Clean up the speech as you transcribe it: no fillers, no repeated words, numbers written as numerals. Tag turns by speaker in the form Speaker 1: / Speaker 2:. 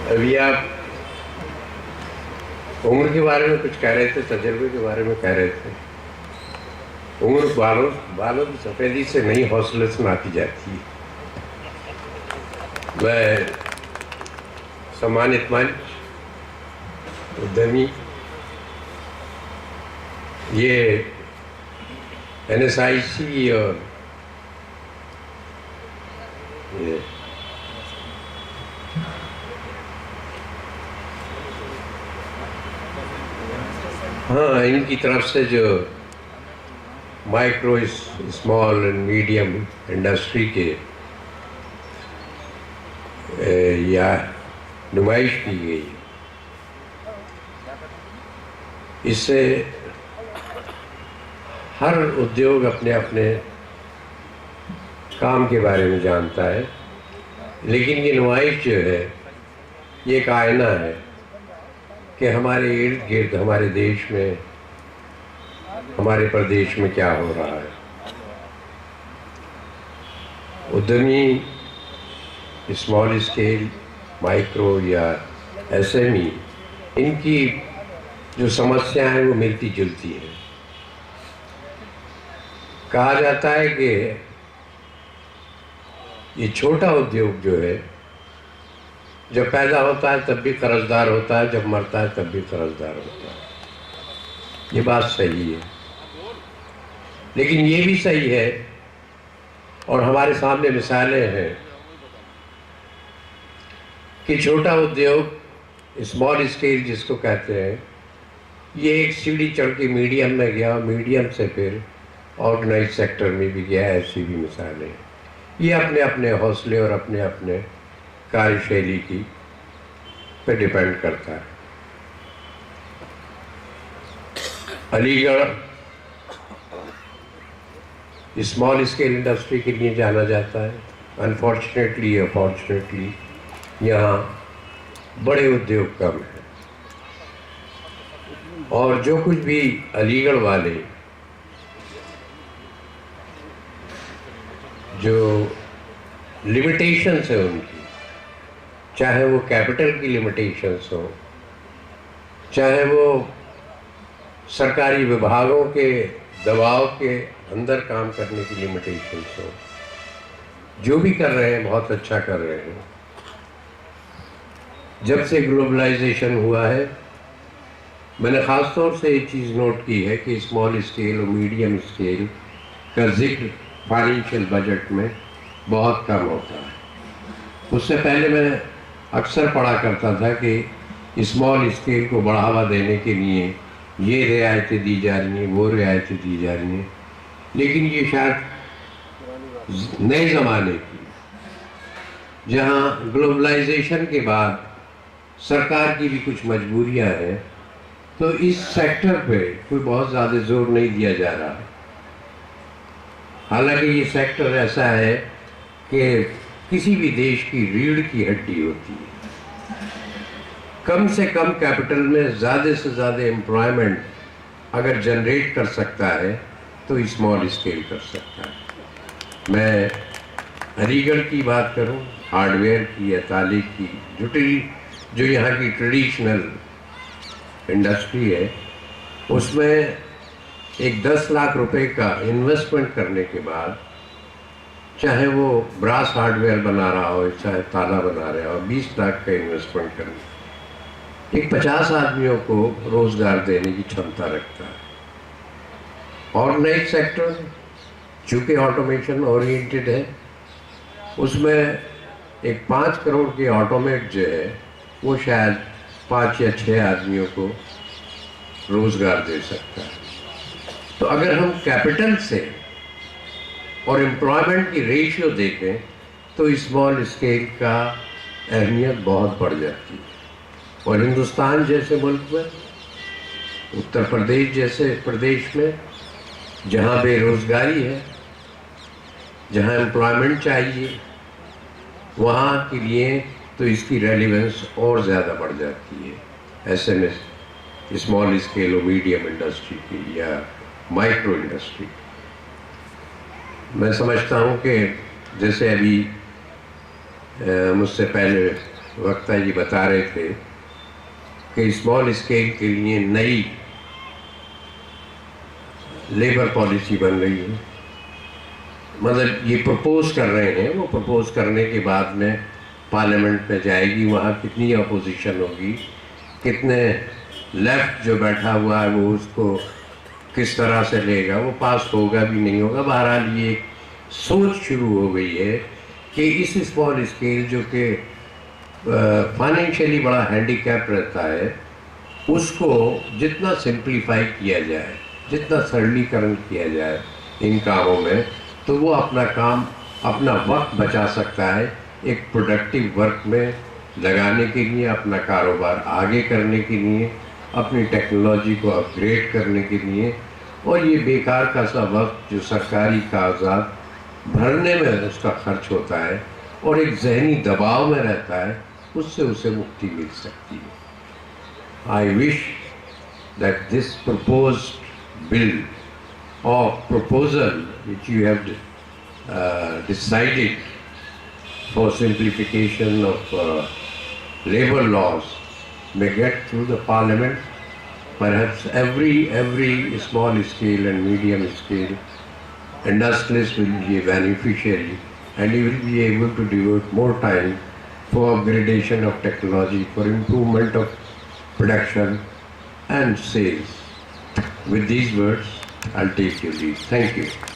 Speaker 1: अभी आप उम्र के बारे में कुछ कह रहे थे, तजुर्बे के बारे में कह रहे थे। उम्र बालों की सफेदी से नहीं, हौसले से नापी जाती है। मैं सम्मानित मंच, उद्यमी, ये NSIC और ये हाँ, इनकी तरफ से जो micro, small and medium industry के या नुमाइश की गई, इससे हर उद्योग अपने अपने काम के बारे में जानता है। लेकिन ये नुमाइश जो है, ये एक आईना है कि हमारे इर्द गिर्द, हमारे देश में, हमारे प्रदेश में क्या हो रहा है। उद्यमी, स्मॉल स्केल, माइक्रो या SME, इनकी जो समस्याएं हैं वो मिलती जुलती हैं। कहा जाता है कि ये छोटा उद्योग जो है, जब पैदा होता है तब भी कर्जदार होता है, जब मरता है तब भी कर्जदार होता है। ये बात सही है, लेकिन ये भी सही है, और हमारे सामने मिसालें हैं कि छोटा उद्योग, स्मॉल स्केल जिसको कहते हैं, ये एक सीढ़ी चढ़ के मीडियम में गया, मीडियम से फिर ऑर्गेनाइज सेक्टर में भी गया। ऐसी भी मिसालें हैं। ये अपने अपने हौसले और अपने अपने कार्यशैली की पे डिपेंड करता है। अलीगढ़ स्मॉल स्केल इंडस्ट्री के लिए जाना जाता है। अनफॉर्चुनेटली या फॉर्चुनेटली यहाँ बड़े उद्योग कम हैं, और जो कुछ भी अलीगढ़ वाले जो लिमिटेशंस है उनकी, चाहे वो कैपिटल की लिमिटेशंस हो, चाहे वो सरकारी विभागों के दबाव के अंदर काम करने की लिमिटेशंस हो, जो भी कर रहे हैं बहुत अच्छा कर रहे हैं। जब से ग्लोबलाइजेशन हुआ है, मैंने ख़ास तौर से एक चीज़ नोट की है कि स्मॉल स्केल और मीडियम स्केल का जिक्र फाइनेंशियल बजट में बहुत कम होता है। उससे पहले मैं अक्सर पढ़ा करता था कि स्मॉल स्केल को बढ़ावा देने के लिए ये रियायतें दी जा रही हैं, वो रियायतें दी जा रही हैं, लेकिन ये शायद नए ज़माने की, जहाँ ग्लोबलाइजेशन के बाद सरकार की भी कुछ मजबूरियाँ हैं, तो इस सेक्टर पे कोई बहुत ज़्यादा जोर नहीं दिया जा रहा। हालांकि ये सेक्टर ऐसा है कि किसी भी देश की रीढ़ की हड्डी होती है। कम से कम कैपिटल में ज़्यादा से ज़्यादा एम्प्लॉयमेंट अगर जनरेट कर सकता है तो स्मॉल स्केल कर सकता है। मैं अलीगढ़ की बात करूं, हार्डवेयर की या तालीम की, जो यहाँ की ट्रेडिशनल इंडस्ट्री है, उसमें एक 10 लाख रुपए का इन्वेस्टमेंट करने के बाद, चाहे वो ब्रास हार्डवेयर बना रहा हो, चाहे ताला बना रहा हो, 20 लाख का इन्वेस्टमेंट करने, एक 50 आदमियों को रोजगार देने की क्षमता रखता है। ऑर्गेनाइज सेक्टर चूँकि ऑटोमेशन ओरिएंटेड है, उसमें एक 5 करोड़ के ऑटोमेट जो है वो शायद 5 या 6 आदमियों को रोजगार दे सकता है। तो अगर हम कैपिटल से और एम्प्लॉयमेंट की रेशियो देखें तो स्मॉल स्केल का अहमियत बहुत बढ़ जाती है। और हिंदुस्तान जैसे मुल्क में, उत्तर प्रदेश जैसे प्रदेश में, जहाँ बेरोजगारी है, जहाँ एम्प्लॉयमेंट चाहिए, वहाँ के लिए तो इसकी रेलिवेंस और ज़्यादा बढ़ जाती है। SMS, स्मॉल स्केल और मीडियम इंडस्ट्री की या माइक्रो इंडस्ट्री। मैं समझता हूँ कि जैसे अभी मुझसे पहले वक्ता जी बता रहे थे कि स्मॉल स्केल के लिए नई लेबर पॉलिसी बन रही है। मतलब ये प्रपोज कर रहे हैं, वो प्रपोज करने के बाद में पार्लियामेंट में जाएगी, वहाँ कितनी अपोजिशन होगी, कितने लेफ्ट जो बैठा हुआ है वो उसको किस तरह से लेगा, वो पास होगा भी नहीं होगा। बहरहाल ये एक सोच शुरू हो गई है कि इस स्मॉल स्केल जो कि फाइनेंशियली बड़ा हैंडीकैप रहता है, उसको जितना सिंप्लीफाई किया जाए, जितना सरलीकरण किया जाए इन कामों में, तो वो अपना काम, अपना वक्त बचा सकता है एक प्रोडक्टिव वर्क में लगाने के लिए, अपना कारोबार आगे करने के लिए, अपनी टेक्नोलॉजी को अपग्रेड करने के लिए। और ये बेकार का सा वक्त जो सरकारी कागजात भरने में उसका खर्च होता है और एक जहनी दबाव में रहता है, उससे उसे मुक्ति मिल सकती है। I wish that this proposed bill or proposal which you have decided for simplification of labor laws may get through the parliament. Perhaps every small scale and medium scale industrialist will be a beneficiary, and he will be able to devote more time for upgradation of technology, for improvement of production and sales. With these words, I'll take your leave. Thank you.